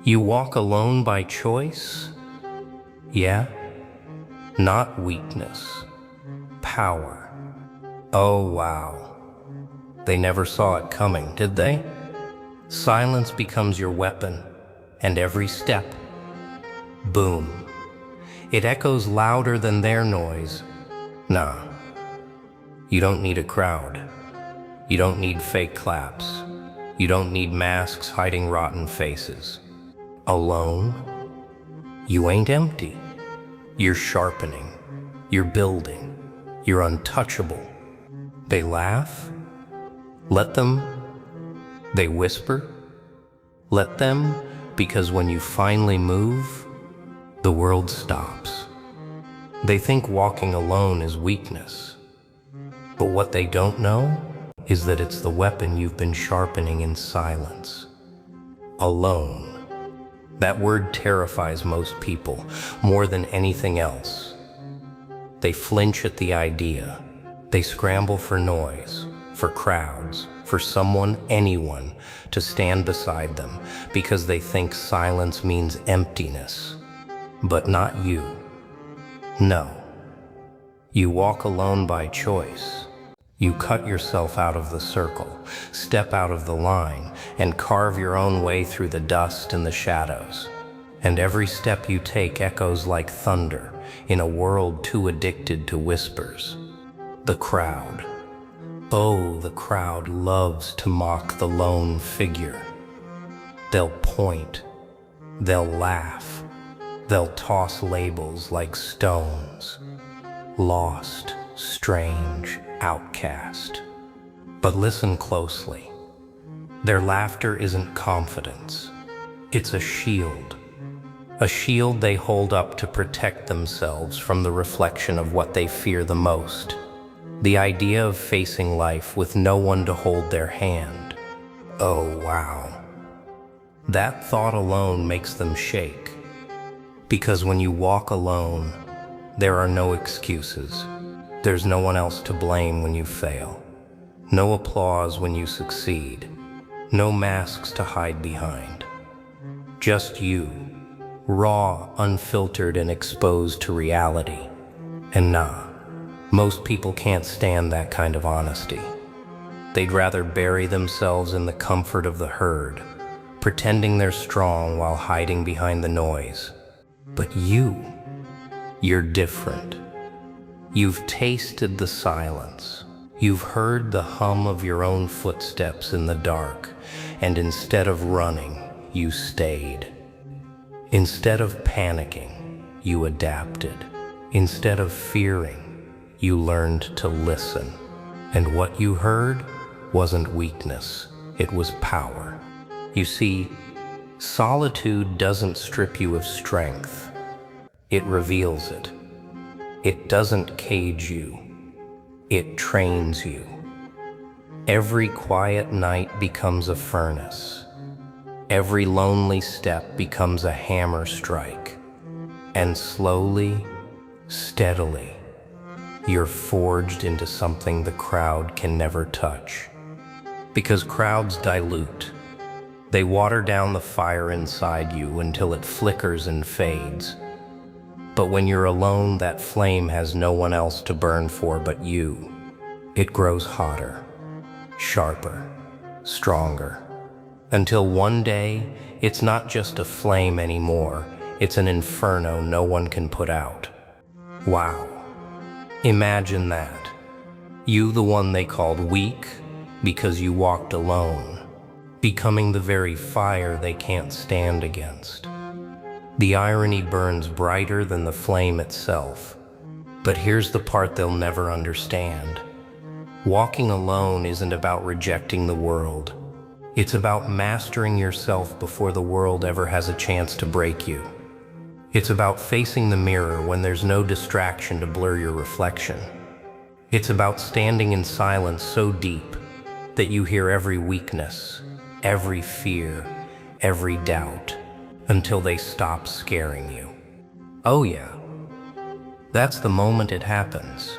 You walk alone by choice? Yeah? Not weakness. Power. Oh, wow. They never saw it coming, did they? Silence becomes your weapon, and every step, boom. It echoes louder than their noise. Nah, you don't need a crowd. You don't need fake claps. You don't need masks hiding rotten faces. Alone, you ain't empty. You're sharpening. You're building. You're untouchable. They laugh? Let them. They whisper? Let them, because when you finally move, the world stops. They think walking alone is weakness. But what they don't know is that it's the weapon you've been sharpening in silence. Alone. That word terrifies most people more than anything else. They flinch at the idea. They scramble for noise, for crowds, for someone, anyone, to stand beside them because they think silence means emptiness. But not you. No. You walk alone by choice. You cut yourself out of the circle, step out of the line, and carve your own way through the dust and the shadows. And every step you take echoes like thunder in a world too addicted to whispers. The crowd. Oh, the crowd loves to mock the lone figure. They'll point. They'll laugh. They'll toss labels like stones. Lost, strange, outcast. But listen closely. Their laughter isn't confidence. It's a shield. A shield they hold up to protect themselves from the reflection of what they fear the most. The idea of facing life with no one to hold their hand. Oh, wow. That thought alone makes them shake. Because when you walk alone, there are no excuses. There's no one else to blame when you fail. No applause when you succeed. No masks to hide behind. Just you, raw, unfiltered, and exposed to reality. And nah, most people can't stand that kind of honesty. They'd rather bury themselves in the comfort of the herd, pretending they're strong while hiding behind the noise. But you're different. You've tasted the silence. You've heard the hum of your own footsteps in the dark, and instead of running, you stayed. Instead of panicking, you adapted. Instead of fearing, you learned to listen. And what you heard wasn't weakness, it was power. You see, solitude doesn't strip you of strength. It reveals it. It doesn't cage you. It trains you. Every quiet night becomes a furnace. Every lonely step becomes a hammer strike. And slowly, steadily, you're forged into something the crowd can never touch. Because crowds dilute. They water down the fire inside you until it flickers and fades. But when you're alone, that flame has no one else to burn for but you. It grows hotter, sharper, stronger. Until one day, it's not just a flame anymore. It's an inferno no one can put out. Wow. Imagine that. You, the one they called weak because you walked alone, becoming the very fire they can't stand against. The irony burns brighter than the flame itself. But here's the part they'll never understand. Walking alone isn't about rejecting the world. It's about mastering yourself before the world ever has a chance to break you. It's about facing the mirror when there's no distraction to blur your reflection. It's about standing in silence so deep that you hear every weakness, every fear, every doubt, until they stop scaring you. Oh yeah, that's the moment it happens.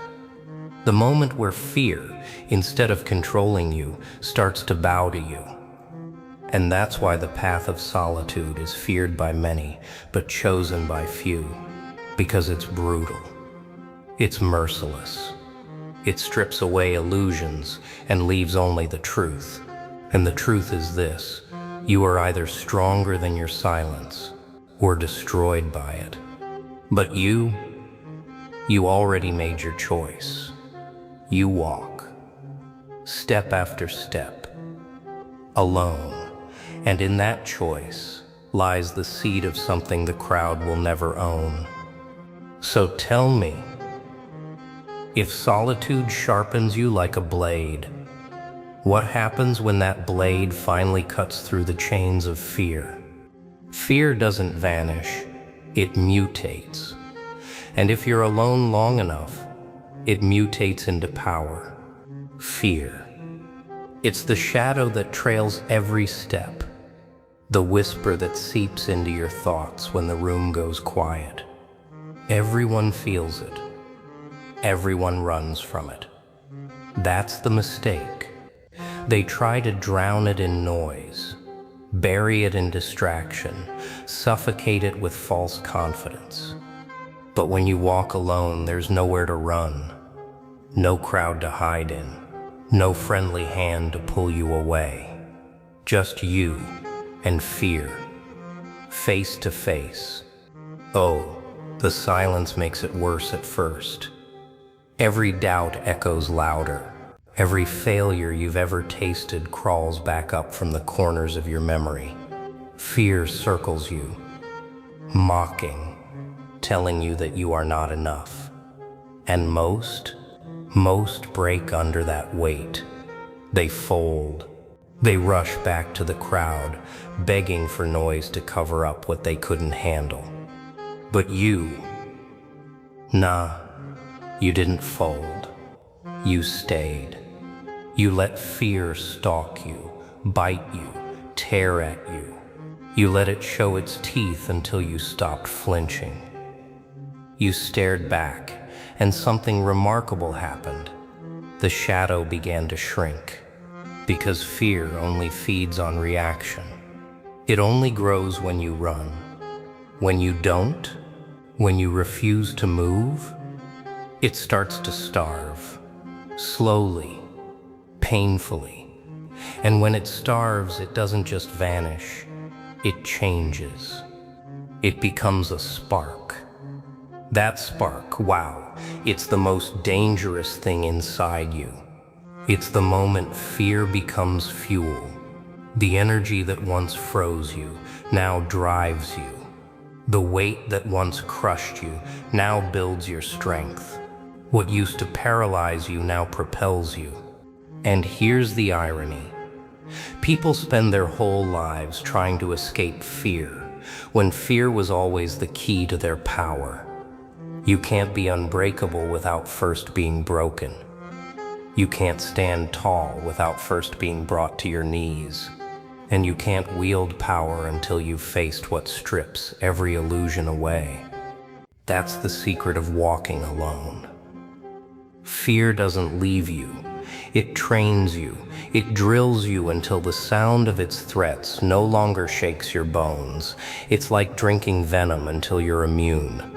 The moment where fear, instead of controlling you, starts to bow to you. And that's why the path of solitude is feared by many, but chosen by few. Because it's brutal. It's merciless. It strips away illusions and leaves only the truth. And the truth is this: you are either stronger than your silence or destroyed by it. But you already made your choice. You walk, step after step, alone. And in that choice lies the seed of something the crowd will never own. So tell me, if solitude sharpens you like a blade, what happens when that blade finally cuts through the chains of fear? Fear doesn't vanish, it mutates. And if you're alone long enough, it mutates into power. Fear. It's the shadow that trails every step, the whisper that seeps into your thoughts when the room goes quiet. Everyone feels it. Everyone runs from it. That's the mistake. They try to drown it in noise, bury it in distraction, suffocate it with false confidence. But when you walk alone, there's nowhere to run, no crowd to hide in, no friendly hand to pull you away. Just you and fear, face to face. Oh, the silence makes it worse at first. Every doubt echoes louder. Every failure you've ever tasted crawls back up from the corners of your memory. Fear circles you, mocking, telling you that you are not enough. And most break under that weight. They fold. They rush back to the crowd, begging for noise to cover up what they couldn't handle. But you, you didn't fold. You stayed. You let fear stalk you, bite you, tear at you. You let it show its teeth until you stopped flinching. You stared back, and something remarkable happened. The shadow began to shrink. Because fear only feeds on reaction. It only grows when you run. When you don't, when you refuse to move, it starts to starve, slowly, painfully. And when it starves, it doesn't just vanish, it changes. It becomes a spark. That spark, wow, it's the most dangerous thing inside you. It's the moment fear becomes fuel. The energy that once froze you now drives you. The weight that once crushed you now builds your strength. What used to paralyze you now propels you. And here's the irony. People spend their whole lives trying to escape fear, when fear was always the key to their power. You can't be unbreakable without first being broken. You can't stand tall without first being brought to your knees. And you can't wield power until you've faced what strips every illusion away. That's the secret of walking alone. Fear doesn't leave you. It trains you. It drills you until the sound of its threats no longer shakes your bones. It's like drinking venom until you're immune.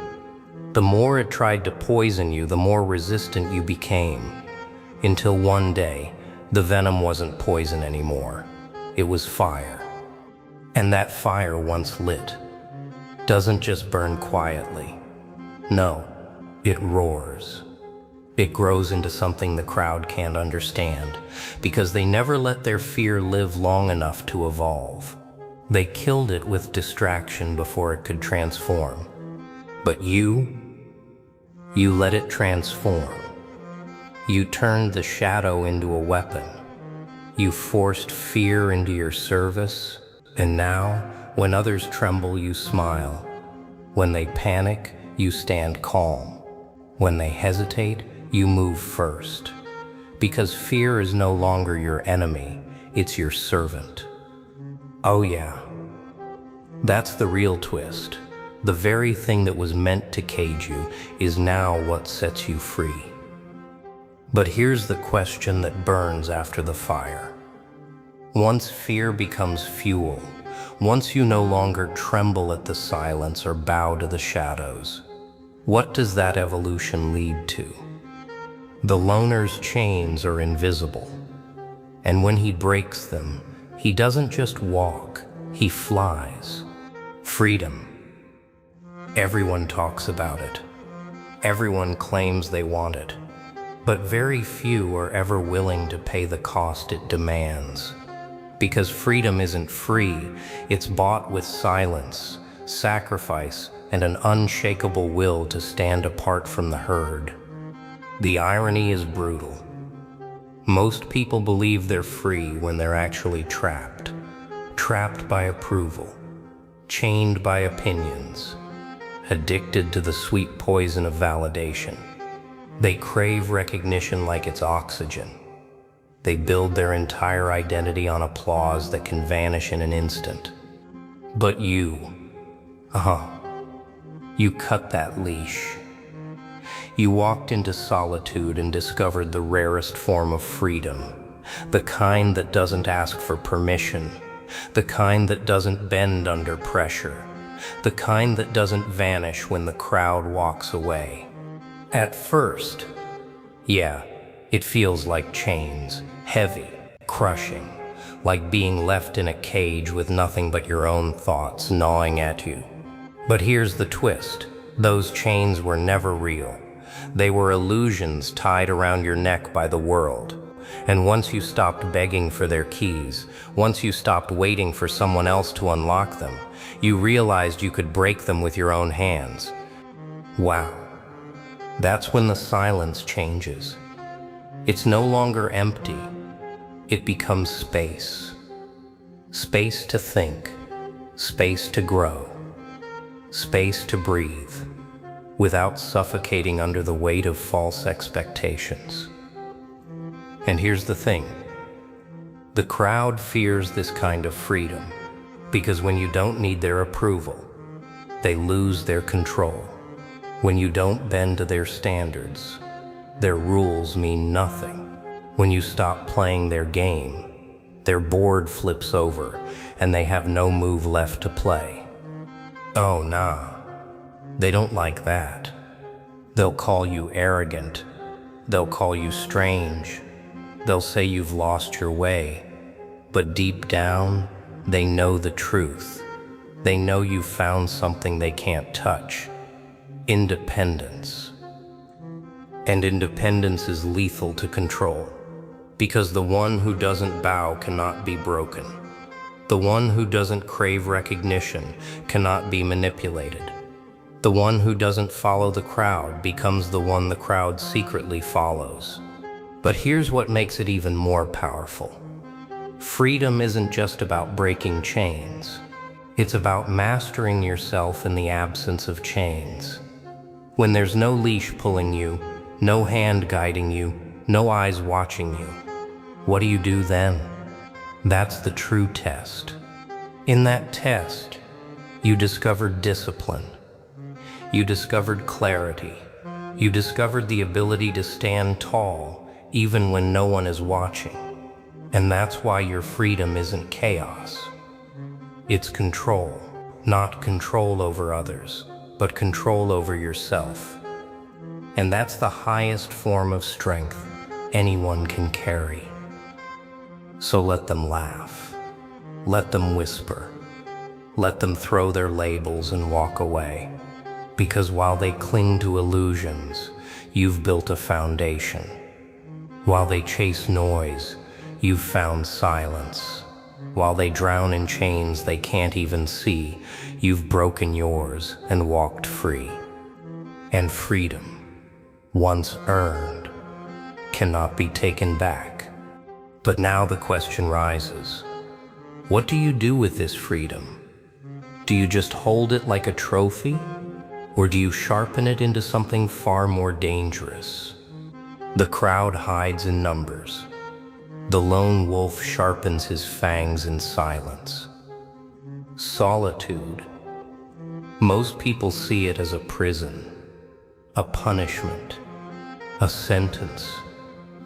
The more it tried to poison you, the more resistant you became. Until one day, the venom wasn't poison anymore. It was fire. And that fire, once lit, doesn't just burn quietly. No, it roars. It grows into something the crowd can't understand, because they never let their fear live long enough to evolve. They killed it with distraction before it could transform. But you let it transform. You turned the shadow into a weapon. You forced fear into your service, and now, when others tremble, you smile. When they panic, you stand calm. When they hesitate, you move first. Because fear is no longer your enemy, it's your servant. Oh yeah, that's the real twist. The very thing that was meant to cage you is now what sets you free. But here's the question that burns after the fire. Once fear becomes fuel, once you no longer tremble at the silence or bow to the shadows, what does that evolution lead to? The loner's chains are invisible, and when he breaks them, he doesn't just walk, he flies. Freedom. Everyone talks about it. Everyone claims they want it, but very few are ever willing to pay the cost it demands. Because freedom isn't free, it's bought with silence, sacrifice, and an unshakable will to stand apart from the herd. The irony is brutal. Most people believe they're free when they're actually trapped. Trapped by approval, chained by opinions, addicted to the sweet poison of validation. They crave recognition like it's oxygen. They build their entire identity on applause that can vanish in an instant. But you cut that leash. You walked into solitude and discovered the rarest form of freedom, the kind that doesn't ask for permission, the kind that doesn't bend under pressure, the kind that doesn't vanish when the crowd walks away. At first, yeah, it feels like chains, heavy, crushing, like being left in a cage with nothing but your own thoughts gnawing at you. But here's the twist. Those chains were never real. They were illusions tied around your neck by the world. And once you stopped begging for their keys, once you stopped waiting for someone else to unlock them, you realized you could break them with your own hands. Wow. That's when the silence changes. It's no longer empty. It becomes space. Space to think, space to grow, space to breathe, without suffocating under the weight of false expectations. And here's the thing. The crowd fears this kind of freedom, because when you don't need their approval, they lose their control. When you don't bend to their standards, their rules mean nothing. When you stop playing their game, their board flips over and they have no move left to play. Oh nah, they don't like that. They'll call you arrogant. They'll call you strange. They'll say you've lost your way. But deep down, they know the truth. They know you've found something they can't touch. Independence. And independence is lethal to control, because the one who doesn't bow cannot be broken. The one who doesn't crave recognition cannot be manipulated. The one who doesn't follow the crowd becomes the one the crowd secretly follows. But here's what makes it even more powerful. Freedom isn't just about breaking chains. It's about mastering yourself in the absence of chains. When there's no leash pulling you, no hand guiding you, no eyes watching you, what do you do then? That's the true test. In that test, you discovered discipline. You discovered clarity. You discovered the ability to stand tall, even when no one is watching. And that's why your freedom isn't chaos. It's control. Not control over others, but control over yourself. And that's the highest form of strength anyone can carry. So let them laugh. Let them whisper. Let them throw their labels and walk away. Because while they cling to illusions, you've built a foundation. While they chase noise, you've found silence. While they drown in chains they can't even see, you've broken yours and walked free. And freedom, once earned, cannot be taken back. But now the question rises, what do you do with this freedom? Do you just hold it like a trophy? Or do you sharpen it into something far more dangerous? The crowd hides in numbers. The lone wolf sharpens his fangs in silence. Solitude. Most people see it as a prison, a punishment, a sentence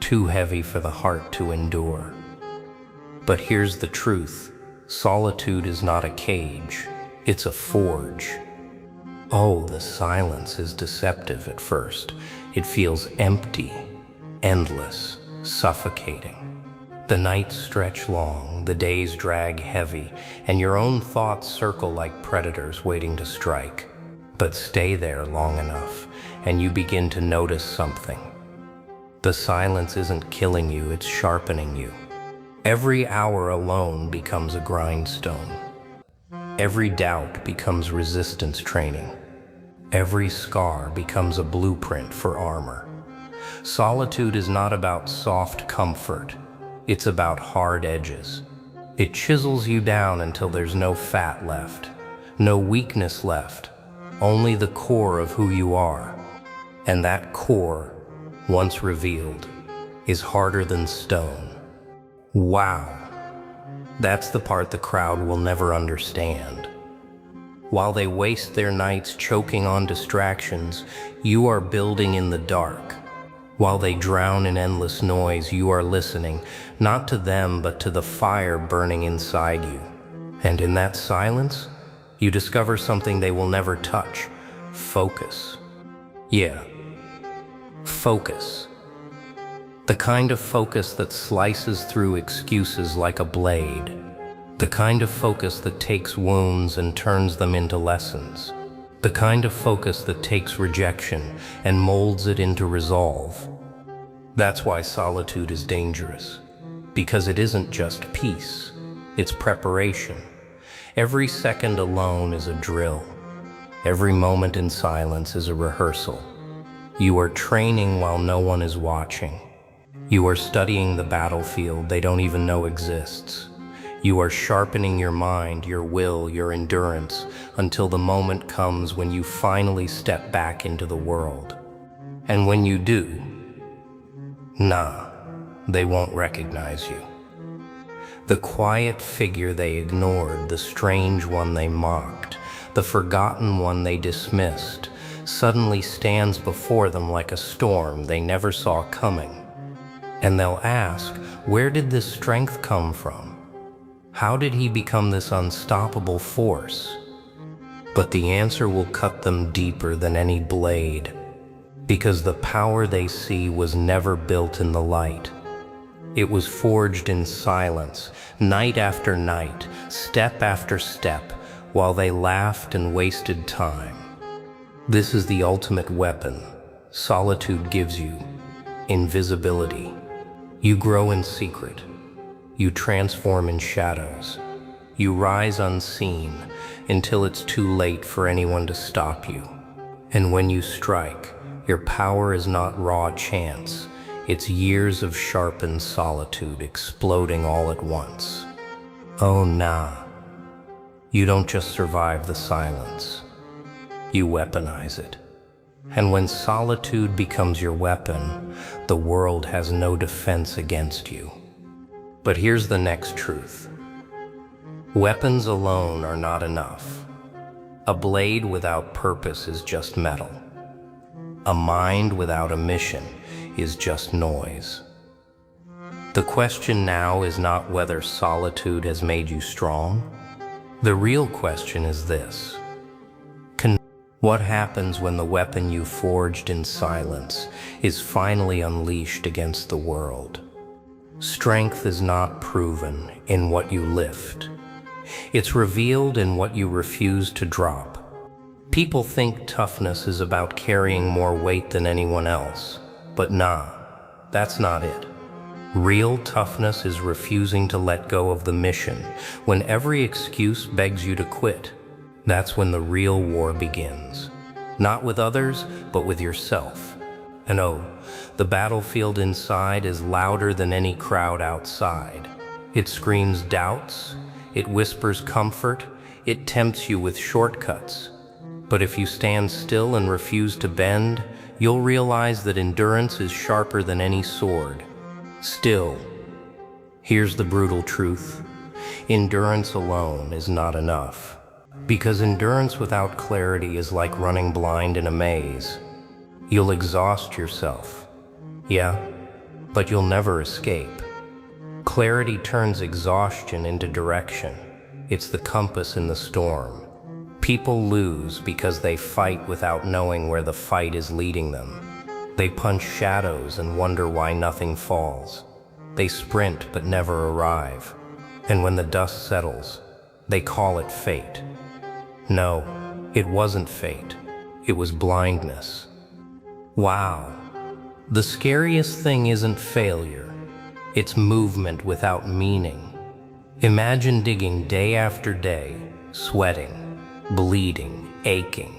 too heavy for the heart to endure. But here's the truth. Solitude is not a cage. It's a forge. Oh, the silence is deceptive at first. It feels empty, endless, suffocating. The nights stretch long, the days drag heavy, and your own thoughts circle like predators waiting to strike. But stay there long enough, and you begin to notice something. The silence isn't killing you, it's sharpening you. Every hour alone becomes a grindstone. Every doubt becomes resistance training. Every scar becomes a blueprint for armor. Solitude is not about soft comfort. It's about hard edges. It chisels you down until there's no fat left, no weakness left, only the core of who you are. And that core, once revealed, is harder than stone. Wow. That's the part the crowd will never understand. While they waste their nights choking on distractions, you are building in the dark. While they drown in endless noise, you are listening, not to them, but to the fire burning inside you. And in that silence, you discover something they will never touch: focus. Yeah, focus. The kind of focus that slices through excuses like a blade. The kind of focus that takes wounds and turns them into lessons. The kind of focus that takes rejection and molds it into resolve. That's why solitude is dangerous. Because it isn't just peace, it's preparation. Every second alone is a drill. Every moment in silence is a rehearsal. You are training while no one is watching. You are studying the battlefield they don't even know exists. You are sharpening your mind, your will, your endurance, until the moment comes when you finally step back into the world. And when you do, they won't recognize you. The quiet figure they ignored, the strange one they mocked, the forgotten one they dismissed, suddenly stands before them like a storm they never saw coming. And they'll ask, where did this strength come from? How did he become this unstoppable force? But the answer will cut them deeper than any blade, because the power they see was never built in the light. It was forged in silence, night after night, step after step, while they laughed and wasted time. This is the ultimate weapon solitude gives you: invisibility. You grow in secret. You transform in shadows. You rise unseen until it's too late for anyone to stop you. And when you strike, your power is not raw chance. It's years of sharpened solitude exploding all at once. Oh, you don't just survive the silence. You weaponize it. And when solitude becomes your weapon, the world has no defense against you. But here's the next truth. Weapons alone are not enough. A blade without purpose is just metal. A mind without a mission is just noise. The question now is not whether solitude has made you strong. The real question is this. What happens when the weapon you forged in silence is finally unleashed against the world? Strength is not proven in what you lift. It's revealed in what you refuse to drop. People think toughness is about carrying more weight than anyone else, but that's not it. Real toughness is refusing to let go of the mission when every excuse begs you to quit. That's when the real war begins. Not with others, but with yourself. And the battlefield inside is louder than any crowd outside. It screams doubts, it whispers comfort, it tempts you with shortcuts. But if you stand still and refuse to bend, you'll realize that endurance is sharper than any sword. Still, here's the brutal truth. Endurance alone is not enough. Because endurance without clarity is like running blind in a maze. You'll exhaust yourself. Yeah, but you'll never escape. Clarity turns exhaustion into direction. It's the compass in the storm. People lose because they fight without knowing where the fight is leading them. They punch shadows and wonder why nothing falls. They sprint but never arrive. And when the dust settles, they call it fate. No, it wasn't fate. It was blindness. Wow. The scariest thing isn't failure. It's movement without meaning. Imagine digging day after day, sweating, bleeding, aching,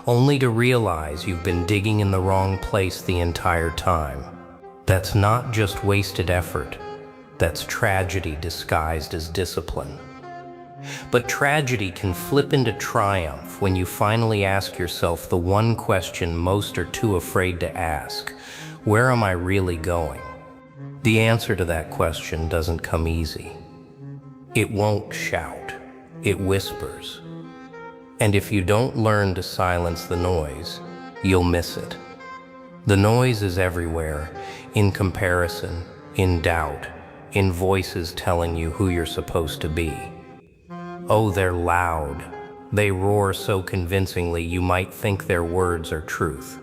only to realize you've been digging in the wrong place the entire time. That's not just wasted effort. That's tragedy disguised as discipline. But tragedy can flip into triumph when you finally ask yourself the one question most are too afraid to ask: where am I really going? The answer to that question doesn't come easy. It won't shout, it whispers. And if you don't learn to silence the noise, you'll miss it. The noise is everywhere, in comparison, in doubt, in voices telling you who you're supposed to be. Oh, they're loud. They roar so convincingly you might think their words are truth.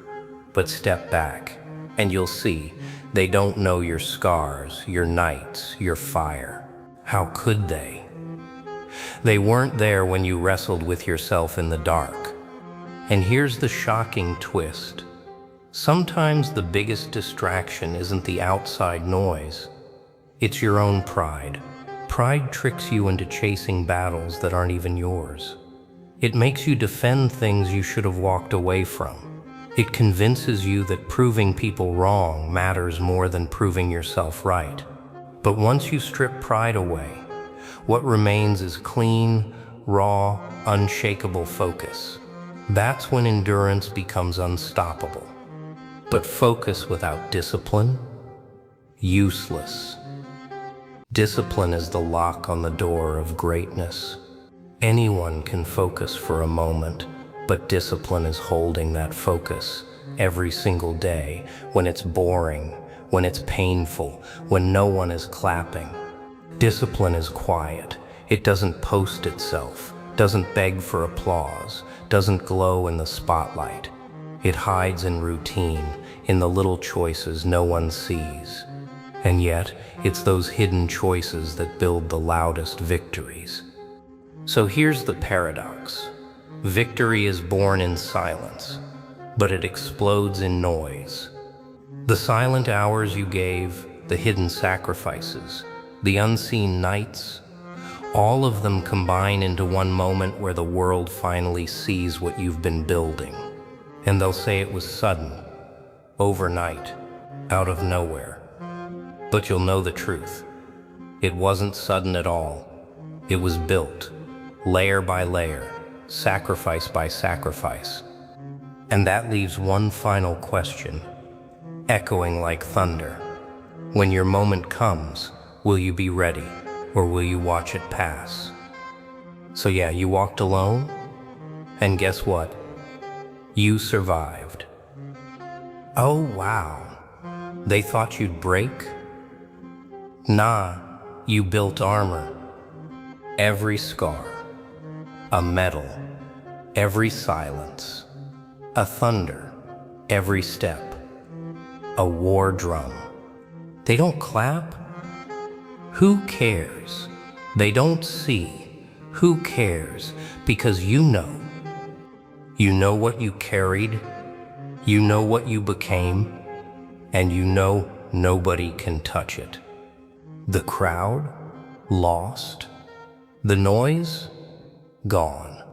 But step back, and you'll see they don't know your scars, your nights, your fire. How could they? They weren't there when you wrestled with yourself in the dark. And here's the shocking twist. Sometimes the biggest distraction isn't the outside noise. It's your own pride. Pride tricks you into chasing battles that aren't even yours. It makes you defend things you should have walked away from. It convinces you that proving people wrong matters more than proving yourself right. But once you strip pride away, what remains is clean, raw, unshakable focus. That's when endurance becomes unstoppable. But focus without discipline? Useless. Discipline is the lock on the door of greatness. Anyone can focus for a moment, but discipline is holding that focus every single day when it's boring, when it's painful, when no one is clapping. Discipline is quiet. It doesn't post itself, doesn't beg for applause, doesn't glow in the spotlight. It hides in routine, in the little choices no one sees. And yet, it's those hidden choices that build the loudest victories. So here's the paradox. Victory is born in silence, but it explodes in noise. The silent hours you gave, the hidden sacrifices, the unseen nights, all of them combine into one moment where the world finally sees what you've been building. And they'll say it was sudden, overnight, out of nowhere. But you'll know the truth. It wasn't sudden at all. It was built, layer by layer, sacrifice by sacrifice. And that leaves one final question, echoing like thunder. When your moment comes, will you be ready, or will you watch it pass? So yeah, you walked alone, and guess what? You survived. Oh wow, they thought you'd break? Nah, you built armor. Every scar, a medal, every silence, a thunder, every step, a war drum. They don't clap? Who cares? They don't see. Who cares? Because you know. You know what you carried, you know what you became, and you know nobody can touch it. The crowd, lost. The noise, gone.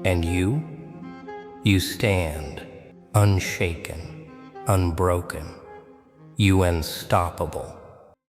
And you stand, unshaken, unbroken. You unstoppable.